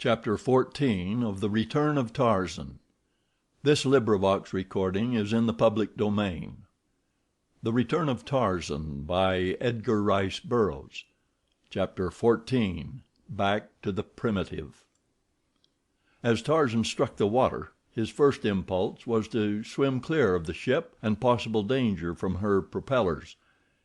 Chapter 14 of the Return of Tarzan. This recording is in the public domain. The Return of Tarzan by Edgar Rice Burroughs. Chapter 14. Back to the Primitive. As Tarzan struck the water, his first impulse was to swim clear of the ship and possible danger from her propellers.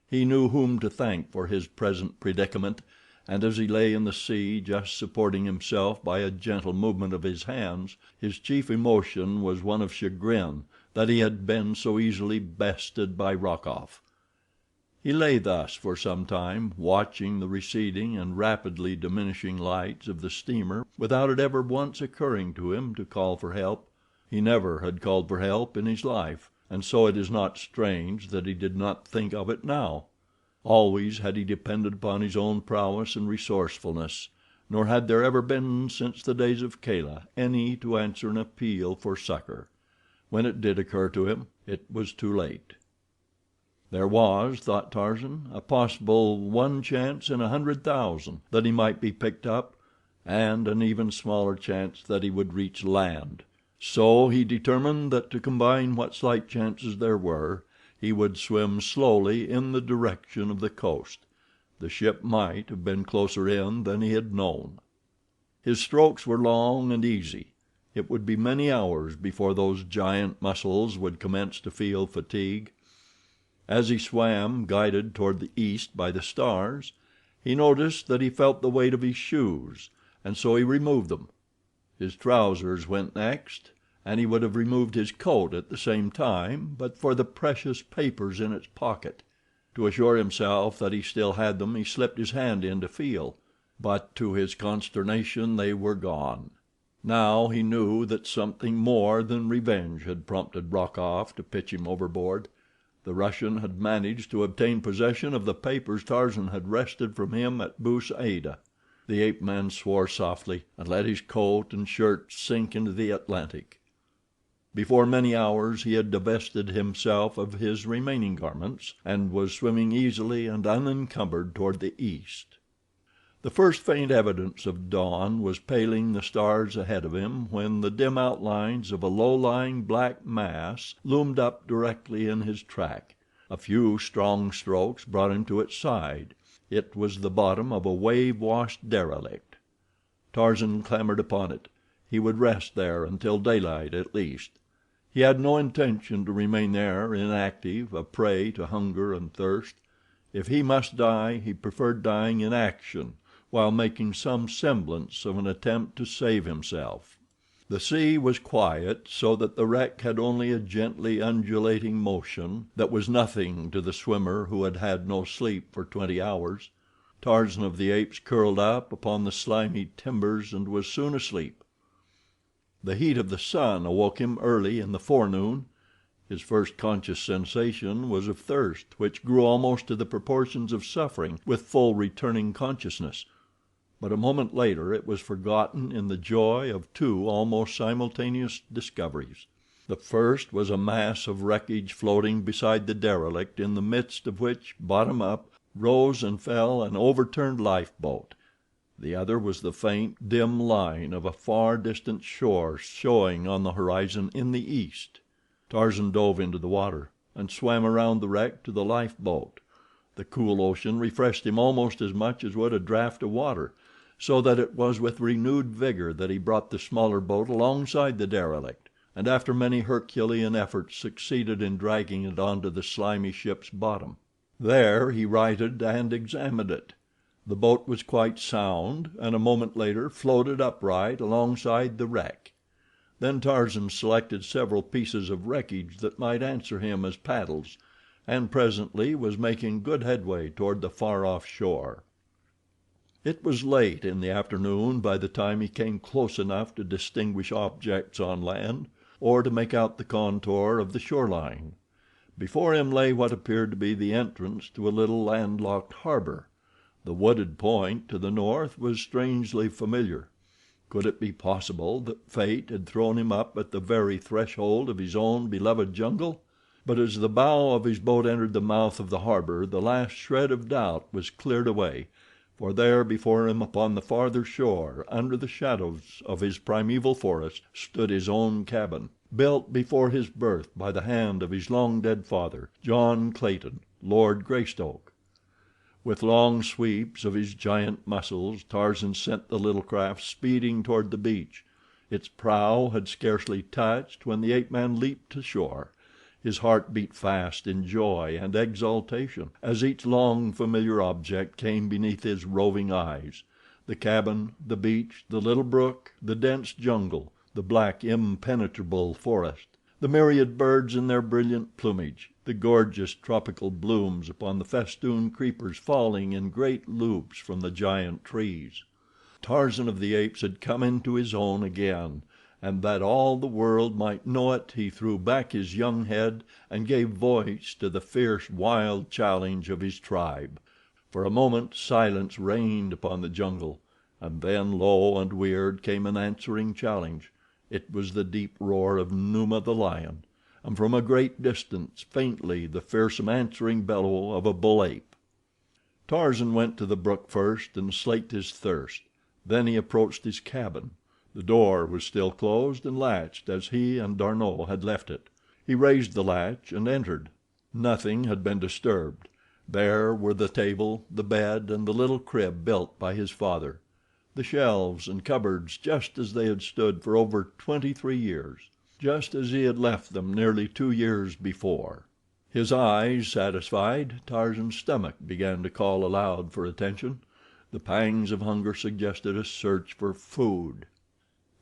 He knew whom to thank for his present predicament, and as he lay in the sea, just supporting himself by a gentle movement of his hands, his chief emotion was one of chagrin that he had been so easily bested by Rokoff. He lay thus for some time, watching the receding and rapidly diminishing lights of the steamer without it ever once occurring to him to call for help. He never had called for help in his life, and so it is not strange that he did not think of it now. Always had he depended upon his own prowess and resourcefulness, nor had there ever been since the days of Kala any to answer an appeal for succor. When it did occur to him, it was too late. There was, thought Tarzan, a possible 1 chance in 100,000 that he might be picked up, and an even smaller chance that he would reach land. So he determined that to combine what slight chances there were, he would swim slowly in the direction of the coast. The ship might have been closer in than he had known. His strokes were long and easy. It would be many hours before those giant muscles would commence to feel fatigue. As he swam, guided toward the east by the stars, he noticed that he felt the weight of his shoes, and so he removed them. His trousers went next, and he would have removed his coat at the same time but for the precious papers in its pocket. To assure himself that he still had them, he slipped his hand in to feel, but to his consternation they were gone. Now he knew that something more than revenge had prompted Rokoff to pitch him overboard. The Russian had managed to obtain possession of the papers Tarzan had wrested from him at Bou Saada. The ape-man swore softly and let his coat and shirt sink into the Atlantic. Before many hours he had divested himself of his remaining garments and was swimming easily and unencumbered toward the east. The first faint evidence of dawn was paling the stars ahead of him when the dim outlines of a low-lying black mass loomed up directly in his track. A few strong strokes brought him to its side. It was the bottom of a wave-washed derelict. Tarzan clambered upon it. He would rest there until daylight at least. He had no intention to remain there inactive, a prey to hunger and thirst. If he must die, he preferred dying in action while making some semblance of an attempt to save himself. The sea was quiet, so that the wreck had only a gently undulating motion that was nothing to the swimmer who had had no sleep for 20 hours. Tarzan of the Apes curled up upon the slimy timbers and was soon asleep. The heat of the sun awoke him early in the forenoon. His first conscious sensation was of thirst, which grew almost to the proportions of suffering with full returning consciousness, but a moment later it was forgotten in the joy of two almost simultaneous discoveries. The first was a mass of wreckage floating beside the derelict, in the midst of which, bottom up, rose and fell an overturned lifeboat. The other was the faint, dim line of a far distant shore showing on the horizon in the east. Tarzan dove into the water and swam around the wreck to the lifeboat. The cool ocean refreshed him almost as much as would a draught of water, so that it was with renewed vigor that he brought the smaller boat alongside the derelict, and after many herculean efforts succeeded in dragging it onto the slimy ship's bottom. There he righted and examined it. The boat was quite sound, and a moment later floated upright alongside the wreck. Then Tarzan selected several pieces of wreckage that might answer him as paddles, and presently was making good headway toward the far-off shore. It was late in the afternoon by the time he came close enough to distinguish objects on land, or to make out the contour of the shoreline. Before him lay what appeared to be the entrance to a little landlocked harbor. The wooded point to the north was strangely familiar. Could it be possible that fate had thrown him up at the very threshold of his own beloved jungle? But as the bow of his boat entered the mouth of the harbor the last shred of doubt was cleared away, For there before him upon the farther shore, under the shadows of his primeval forest, stood his own cabin, built before his birth by the hand of his long dead father, John Clayton, Lord Greystoke. With long sweeps of his giant muscles Tarzan sent the little craft speeding toward the beach. Its prow had scarcely touched when the ape man leaped to shore. His heart beat fast in joy and exultation as each long familiar object came beneath his roving eyes—the cabin, the beach, the little brook, the dense jungle, the black, impenetrable forest, the myriad birds in their brilliant plumage, the gorgeous tropical blooms upon the festooned creepers falling in great loops from the giant trees. Tarzan of the Apes had come into his own again, and that all the world might know it he threw back his young head and gave voice to the fierce, wild challenge of his tribe. For a moment silence reigned upon the jungle, and then, low and weird, came an answering challenge. It was the deep roar of Numa, the lion, and from a great distance, faintly, the fearsome answering bellow of a bull ape. Tarzan went to the brook first and slaked his thirst. Then he approached his cabin. The door was still closed and latched as he and D'Arnot had left it. He raised the latch and entered. Nothing had been disturbed. There were the table, the bed, and the little crib built by his father. The shelves and cupboards just as they had stood for over 23 years, just as he had left them nearly 2 years before. His eyes satisfied, Tarzan's stomach began to call aloud for attention. The pangs of hunger suggested a search for food.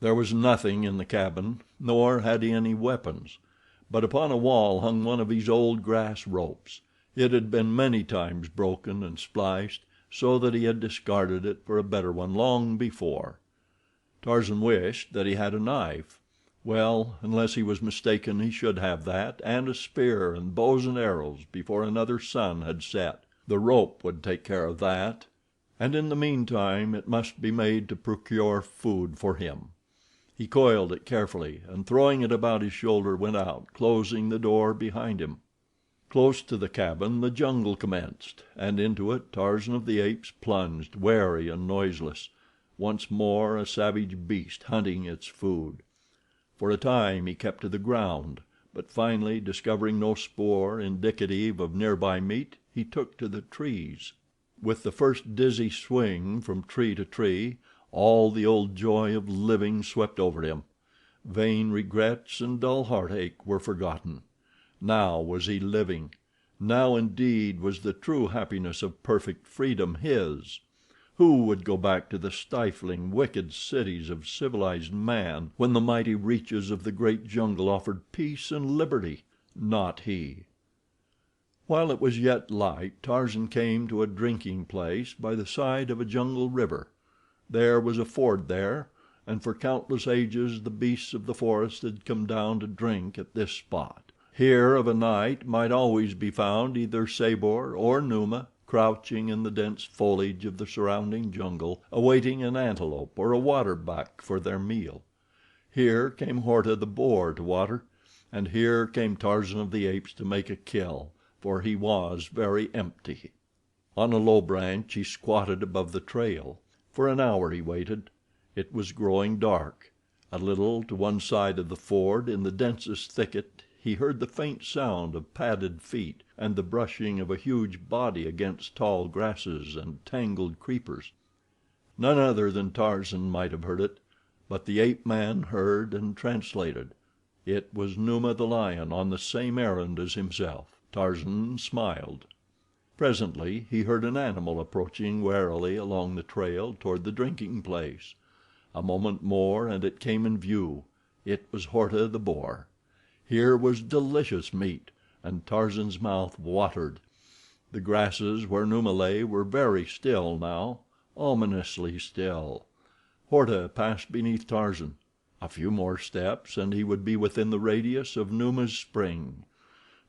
There was nothing in the cabin, nor had he any weapons, but upon a wall hung one of his old grass ropes. It had been many times broken and spliced, so that he had discarded it for a better one long before. Tarzan wished that he had a knife. Well, unless he was mistaken, he should have that, and a spear and bows and arrows before another sun had set. The rope would take care of that, and in the meantime it must be made to procure food for him. He coiled it carefully, and throwing it about his shoulder went out, closing the door behind him. Close to the cabin the jungle commenced, and into it Tarzan of the Apes plunged, wary and noiseless, once more a savage beast hunting its food. For a time he kept to the ground, but finally, discovering no spoor indicative of nearby meat, he took to the trees. With the first dizzy swing from tree to tree, all the old joy of living swept over him. Vain regrets and dull heartache were forgotten. Now was he living. Now indeed was the true happiness of perfect freedom his. Who would go back to the stifling, wicked cities of civilized man when the mighty reaches of the great jungle offered peace and liberty? Not he. While it was yet light, Tarzan came to a drinking place by the side of a jungle river. There was a ford there, and for countless ages the beasts of the forest had come down to drink at this spot. Here of a night might always be found either Sabor or Numa, crouching in the dense foliage of the surrounding jungle, awaiting an antelope or a water buck for their meal. Here came Horta the boar to water, and here came Tarzan of the Apes to make a kill, for he was very empty. On a low branch he squatted above the trail. For an hour he waited. It was growing dark. A little to one side of the ford, in the densest thicket, he heard the faint sound of padded feet and the brushing of a huge body against tall grasses and tangled creepers. None other than Tarzan might have heard it, but the ape man heard and translated. It was Numa the lion on the same errand as himself. Tarzan smiled. Presently he heard an animal approaching warily along the trail toward the drinking place. A moment more and it came in view. It was Horta the boar. Here was delicious meat, and Tarzan's mouth watered. The grasses where Numa lay were very still now, ominously still. Horta passed beneath Tarzan. A few more steps and he would be within the radius of Numa's spring.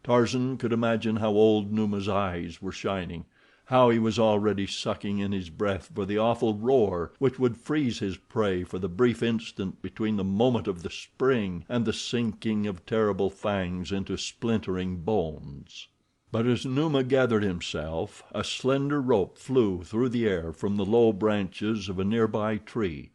Tarzan could imagine how old Numa's eyes were shining, how he was already sucking in his breath for the awful roar which would freeze his prey for the brief instant between the moment of the spring and the sinking of terrible fangs into splintering bones. But as Numa gathered himself, a slender rope flew through the air from the low branches of a nearby tree.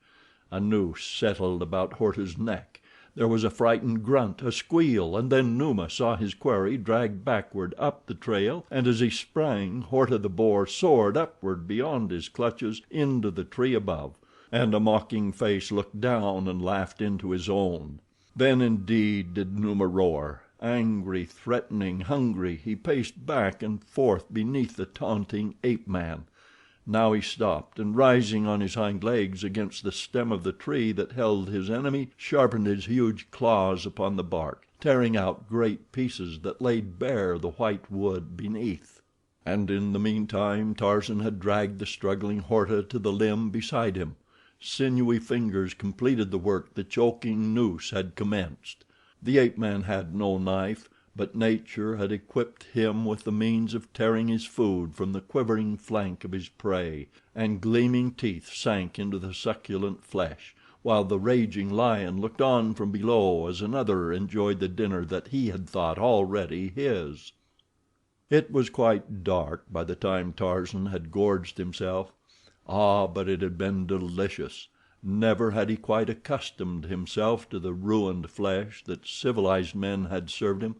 A noose settled about Horta's neck. There was a frightened grunt, a squeal, and then Numa saw his quarry dragged backward up the trail, and as he sprang, Horta, the boar, soared upward beyond his clutches into the tree above, and a mocking face looked down and laughed into his own. Then indeed did Numa roar. Angry, threatening, hungry, he paced back and forth beneath the taunting ape man. Now he stopped, and rising on his hind legs against the stem of the tree that held his enemy, sharpened his huge claws upon the bark, tearing out great pieces that laid bare the white wood beneath. And in the meantime Tarzan had dragged the struggling Horta to the limb beside him. Sinewy fingers completed the work the choking noose had commenced. The ape man had no knife, but nature had equipped him with the means of tearing his food from the quivering flank of his prey, and gleaming teeth sank into the succulent flesh, while the raging lion looked on from below as another enjoyed the dinner that he had thought already his. It was quite dark by the time Tarzan had gorged himself. Ah, but it had been delicious. Never had he quite accustomed himself to the ruined flesh that civilized men had served him,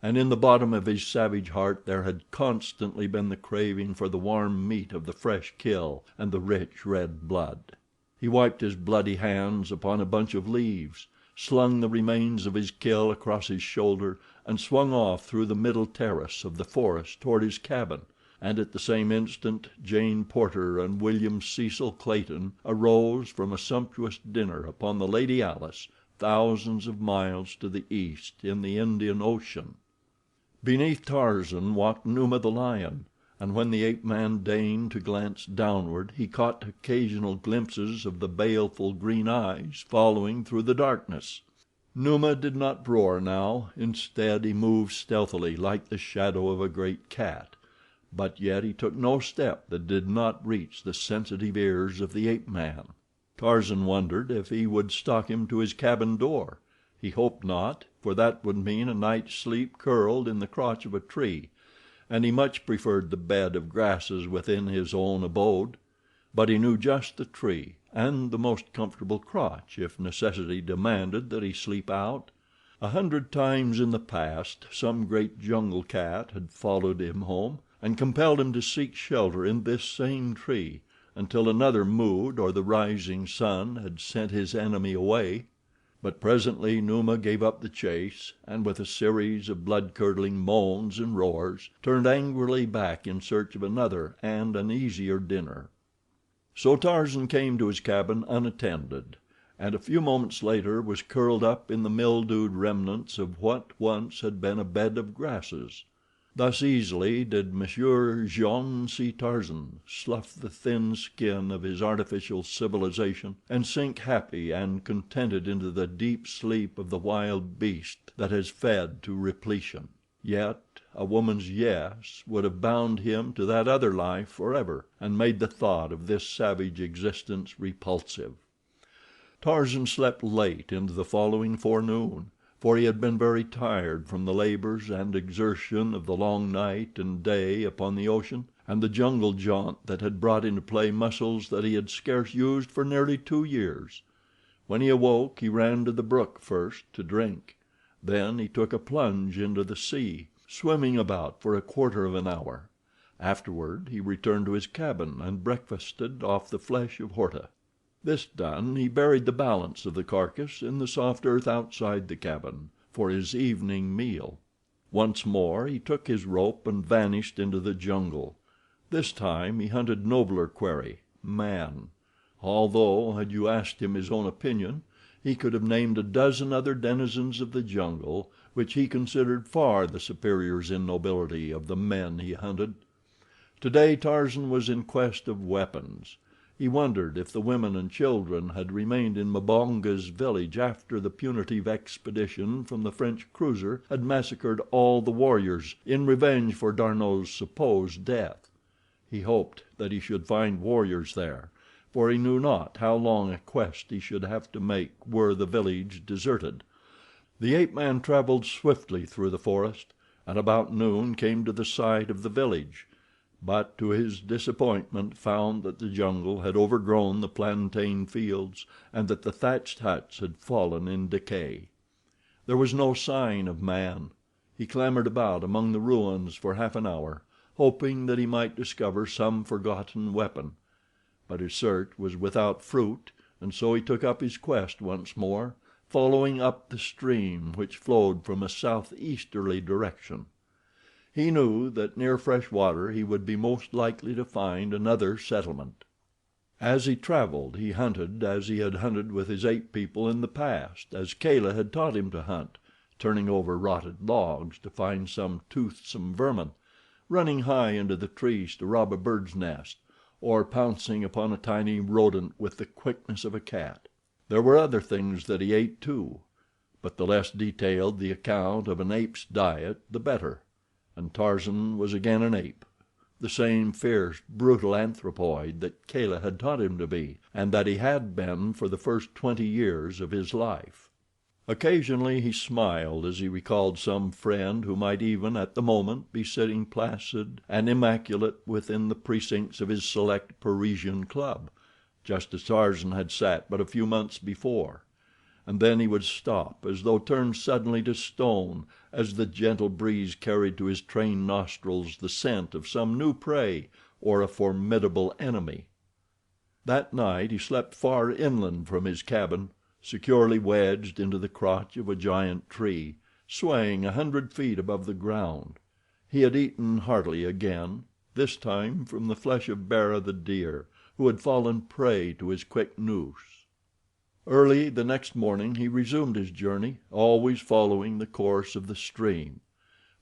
and in the bottom of his savage heart there had constantly been the craving for the warm meat of the fresh kill and the rich red blood. He wiped his bloody hands upon a bunch of leaves, slung the remains of his kill across his shoulder, and swung off through the middle terrace of the forest toward his cabin. And at the same instant Jane Porter and William Cecil Clayton arose from a sumptuous dinner upon the Lady Alice, thousands of miles to the east in the Indian Ocean. Beneath Tarzan walked Numa the lion, and when the ape man deigned to glance downward he caught occasional glimpses of the baleful green eyes following through the darkness. Numa did not roar now. Instead he moved stealthily like the shadow of a great cat. But yet he took no step that did not reach the sensitive ears of the ape man. Tarzan wondered if he would stalk him to his cabin door. He hoped not, for that would mean a night's sleep curled in the crotch of a tree, and he much preferred the bed of grasses within his own abode. But he knew just the tree, and the most comfortable crotch if necessity demanded that he sleep out. 100 times in the past some great jungle cat had followed him home and compelled him to seek shelter in this same tree until another mood or the rising sun had sent his enemy away. But presently Numa gave up the chase, and with a series of blood-curdling moans and roars, turned angrily back in search of another and an easier dinner. So Tarzan came to his cabin unattended, and a few moments later was curled up in the mildewed remnants of what once had been a bed of grasses. Thus easily did Monsieur Jean C. Tarzan slough the thin skin of his artificial civilization and sink happy and contented into the deep sleep of the wild beast that has fed to repletion. Yet a woman's yes would have bound him to that other life forever and made the thought of this savage existence repulsive. Tarzan slept late into the following forenoon, for he had been very tired from the labors and exertion of the long night and day upon the ocean, and the jungle jaunt that had brought into play muscles that he had scarce used for nearly 2 years. When he awoke he ran to the brook first to drink. Then he took a plunge into the sea, swimming about for a quarter of an hour. Afterward he returned to his cabin and breakfasted off the flesh of Horta. This done, he buried the balance of the carcass in the soft earth outside the cabin for his evening meal. Once more he took his rope and vanished into the jungle. This time he hunted nobler quarry, man. Although, had you asked him his own opinion, he could have named a dozen other denizens of the jungle which he considered far the superiors in nobility of the men he hunted. Today Tarzan was in quest of weapons. He wondered if the women and children had remained in Mbonga's village after the punitive expedition from the French cruiser had massacred all the warriors in revenge for D'Arnot's supposed death. He hoped that he should find warriors there, for he knew not how long a quest he should have to make were the village deserted. The ape man traveled swiftly through the forest. and about noon came to the site of the village, but to his disappointment found that the jungle had overgrown the plantain fields and that the thatched huts had fallen in decay. There was no sign of man. He clambered about among the ruins for half an hour, hoping that he might discover some forgotten weapon, but his search was without fruit, and so he took up his quest once more, following up the stream which flowed from a southeasterly direction. He knew that near fresh water he would be most likely to find another settlement. As he traveled he hunted as he had hunted with his ape people in the past, as Kala had taught him to hunt, turning over rotted logs to find some toothsome vermin, running high into the trees to rob a bird's nest, or pouncing upon a tiny rodent with the quickness of a cat. There were other things that he ate too, but the less detailed the account of an ape's diet the better. And Tarzan was again an ape, the same fierce, brutal anthropoid that Kala had taught him to be, and that he had been for the first 20 years of his life. Occasionally he smiled as he recalled some friend who might even at the moment be sitting placid and immaculate within the precincts of his select Parisian club, just as Tarzan had sat but a few months before. And then he would stop as though turned suddenly to stone as the gentle breeze carried to his trained nostrils the scent of some new prey or a formidable enemy. That night he slept far inland from his cabin, securely wedged into the crotch of a giant tree, swaying 100 feet above the ground. He had eaten heartily again, this time from the flesh of Bara, the deer, who had fallen prey to his quick noose. Early the next morning he resumed his journey, always following the course of the stream.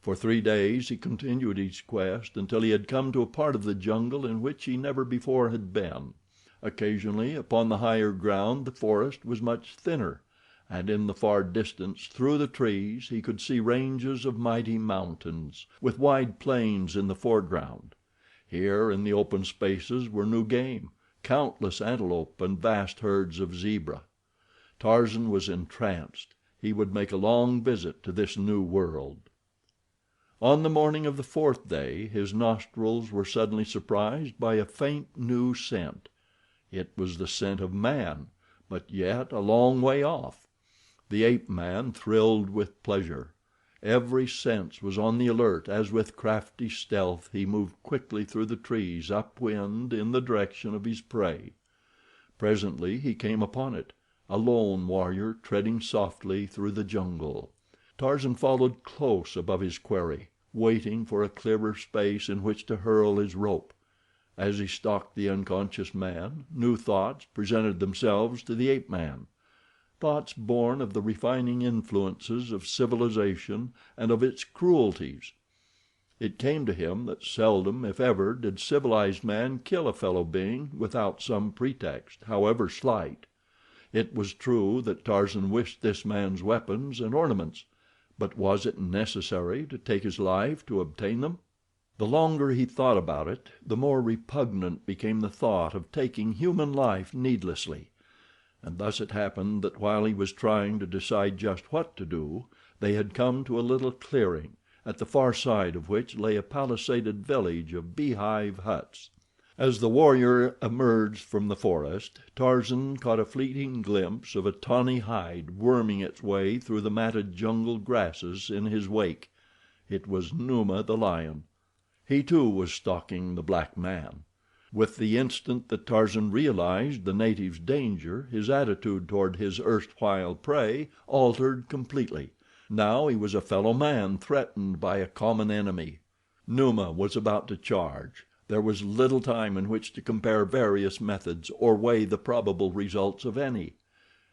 For 3 days he continued his quest until he had come to a part of the jungle in which he never before had been. Occasionally upon the higher ground the forest was much thinner, and in the far distance through the trees he could see ranges of mighty mountains, with wide plains in the foreground. Here in the open spaces were new game, countless antelope and vast herds of zebra. Tarzan was entranced. He would make a long visit to this new world. On the morning of the 4th day his nostrils were suddenly surprised by a faint new scent. It was the scent of man, but yet a long way off. The ape man thrilled with pleasure. Every sense was on the alert as with crafty stealth he moved quickly through the trees upwind in the direction of his prey. Presently he came upon it, a lone warrior treading softly through the jungle. Tarzan followed close above his quarry, waiting for a clearer space in which to hurl his rope. As he stalked the unconscious man, new thoughts presented themselves to the ape man, thoughts born of the refining influences of civilization and of its cruelties. It came to him that seldom, if ever, did civilized man kill a fellow being without some pretext, however slight. It was true that Tarzan wished this man's weapons and ornaments, but was it necessary to take his life to obtain them? The longer he thought about it, the more repugnant became the thought of taking human life needlessly. And thus it happened that while he was trying to decide just what to do, they had come to a little clearing, at the far side of which lay a palisaded village of beehive huts. As the warrior emerged from the forest, Tarzan caught a fleeting glimpse of a tawny hide worming its way through the matted jungle grasses in his wake. It was Numa, the lion. He too was stalking the black man. With the instant that Tarzan realized the native's danger his attitude toward his erstwhile prey altered completely. Now he was a fellow man threatened by a common enemy. Numa was about to charge. There was little time in which to compare various methods or weigh the probable results of any.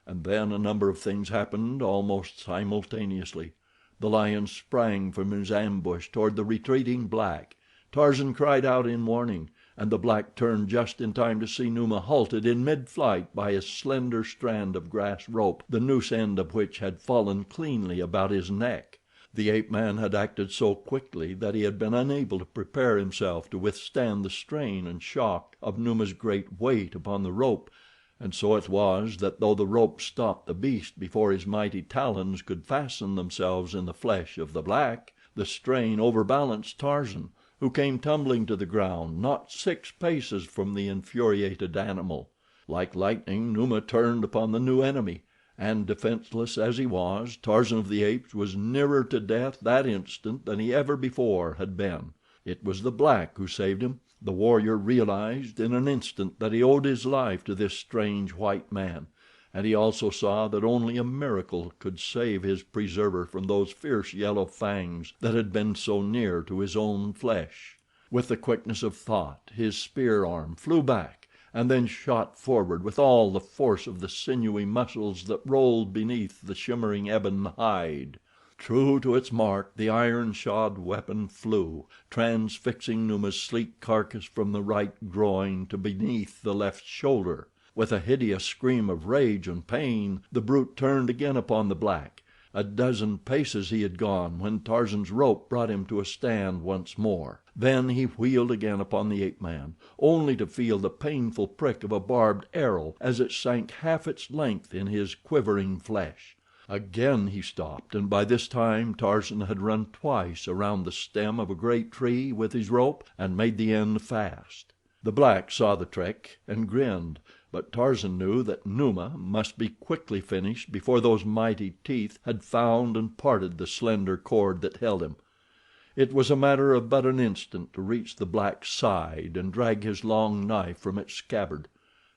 And then a number of things happened almost simultaneously. The lion sprang from his ambush toward the retreating black. Tarzan cried out in warning, and the black turned just in time to see Numa halted in mid-flight by a slender strand of grass rope, the noose end of which had fallen cleanly about his neck. The ape man had acted so quickly that he had been unable to prepare himself to withstand the strain and shock of Numa's great weight upon the rope, and so it was that though the rope stopped the beast before his mighty talons could fasten themselves in the flesh of the black, The strain overbalanced Tarzan, who came tumbling to the ground not 6 paces from the infuriated animal. Like lightning Numa turned upon the new enemy, and defenseless as he was, Tarzan of the Apes was nearer to death that instant than he ever before had been. It was the black who saved him. The warrior realized in an instant that he owed his life to this strange white man, and he also saw that only a miracle could save his preserver from those fierce yellow fangs that had been so near to his own flesh. With the quickness of thought his spear arm flew back and then shot forward with all the force of the sinewy muscles that rolled beneath the shimmering ebon hide. True to its mark the iron shod weapon flew, transfixing Numa's sleek carcass from the right groin to beneath the left shoulder. With a hideous scream of rage and pain the brute turned again upon the black. A dozen paces he had gone when Tarzan's rope brought him to a stand once more. Then he wheeled again upon the ape man, only to feel the painful prick of a barbed arrow as it sank half its length in his quivering flesh. Again he stopped, and by this time Tarzan had run twice around the stem of a great tree with his rope and made the end fast. The black saw the trick and grinned, but Tarzan knew that Numa must be quickly finished before those mighty teeth had found and parted the slender cord that held him. It was a matter of but an instant to reach the black's side and drag his long knife from its scabbard.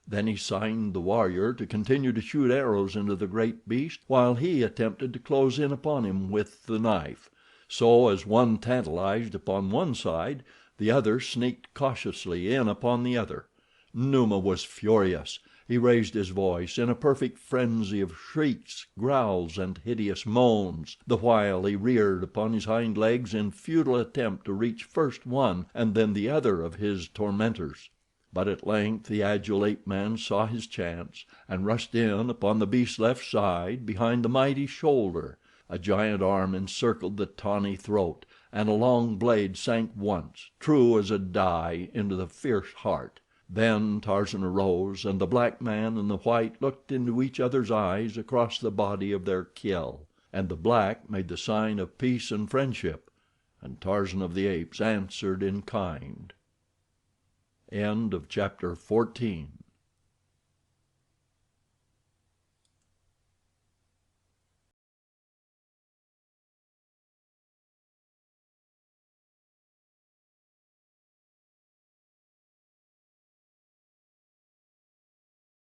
Then he signed the warrior to continue to shoot arrows into the great beast while he attempted to close in upon him with the knife. So, as one tantalized upon one side, the other sneaked cautiously in upon the other. Numa was furious. He raised his voice in a perfect frenzy of shrieks, growls, and hideous moans, the while he reared upon his hind legs in futile attempt to reach first one and then the other of his tormentors. But at length the agile ape man saw his chance and rushed in upon the beast's left side behind the mighty shoulder. A giant arm encircled the tawny throat, and a long blade sank once, true as a die, into the fierce heart. Then Tarzan arose, and the black man and the white looked into each other's eyes across the body of their kill, and the black made the sign of peace and friendship, and Tarzan of the Apes answered in kind. Chapter 14.